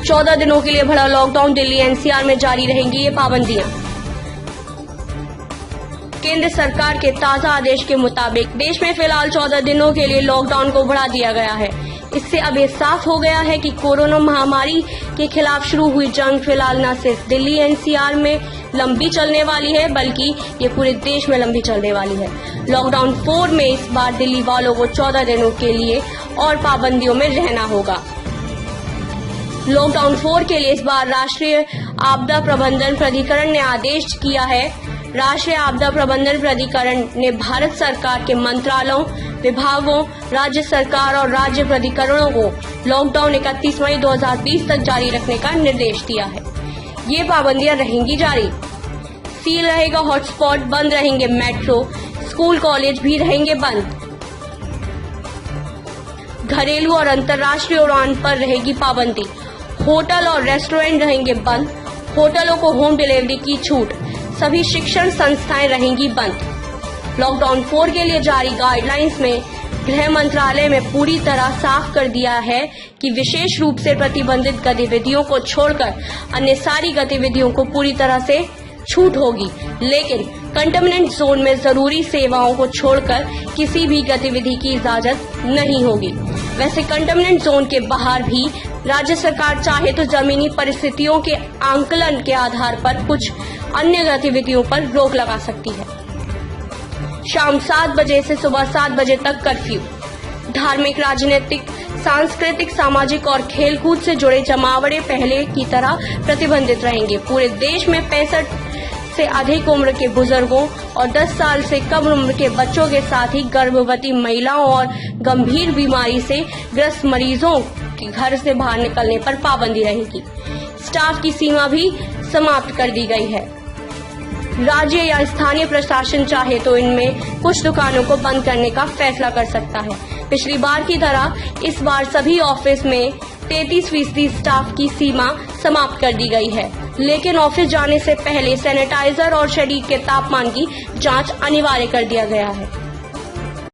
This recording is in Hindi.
14 दिनों के लिए बढ़ा लॉकडाउन। दिल्ली एनसीआर में जारी रहेंगी ये पाबंदियां। केंद्र सरकार के ताजा आदेश के मुताबिक देश में फिलहाल 14 दिनों के लिए लॉकडाउन को बढ़ा दिया गया है। इससे अब ये साफ हो गया है कि कोरोना महामारी के खिलाफ शुरू हुई जंग फिलहाल न सिर्फ दिल्ली एनसीआर में लंबी चलने वाली है, बल्कि ये पूरे देश में लंबी चलने वाली है। लॉकडाउन 4 में इस बार दिल्ली वालों को 14 दिनों के लिए और पाबंदियों में रहना होगा। लॉकडाउन 4 के लिए इस बार राष्ट्रीय आपदा प्रबंधन प्राधिकरण ने आदेश किया है। राष्ट्रीय आपदा प्रबंधन प्राधिकरण ने भारत सरकार के मंत्रालयों, विभागों, राज्य सरकार और राज्य प्राधिकरणों को लॉकडाउन 31 मई 2020 तक जारी रखने का निर्देश दिया है। ये पाबंदियां रहेंगी जारी। सील रहेगा हॉटस्पॉट, बंद रहेंगे मेट्रो, स्कूल कॉलेज भी रहेंगे बंद। घरेलू और अंतर्राष्ट्रीय उड़ान पर रहेगी पाबंदी। होटल और रेस्टोरेंट रहेंगे बंद। होटलों को होम डिलीवरी की छूट। सभी शिक्षण संस्थाएं रहेंगी बंद। लॉकडाउन 4 के लिए जारी गाइडलाइंस में गृह मंत्रालय में पूरी तरह साफ कर दिया है कि विशेष रूप से प्रतिबंधित गतिविधियों को छोड़कर अन्य सारी गतिविधियों को पूरी तरह से छूट होगी, लेकिन कंटेनमेंट जोन में जरूरी सेवाओं को छोड़कर किसी भी गतिविधि की इजाजत नहीं होगी। वैसे कंटेनमेंट जोन के बाहर भी राज्य सरकार चाहे तो जमीनी परिस्थितियों के आंकलन के आधार पर कुछ अन्य गतिविधियों पर रोक लगा सकती है। शाम 7 बजे से सुबह 7 बजे तक कर्फ्यू। धार्मिक, राजनीतिक, सांस्कृतिक, सामाजिक और खेलकूद से जुड़े जमावड़े पहले की तरह प्रतिबंधित रहेंगे। पूरे देश में 65 से अधिक उम्र के बुजुर्गों और 10 साल से कम उम्र के बच्चों के साथ ही गर्भवती महिलाओं और गंभीर बीमारी से ग्रस्त मरीजों के घर से बाहर निकलने पर पाबंदी रहेगी। स्टाफ की सीमा भी समाप्त कर दी गई है। राज्य या स्थानीय प्रशासन चाहे तो इनमें कुछ दुकानों को बंद करने का फैसला कर सकता है। पिछली बार की तरह इस बार सभी ऑफिस में 33% स्टाफ की सीमा समाप्त कर दी गई है, लेकिन ऑफिस जाने से पहले सैनिटाइजर और शरीर के तापमान की जांच अनिवार्य कर दिया गया है।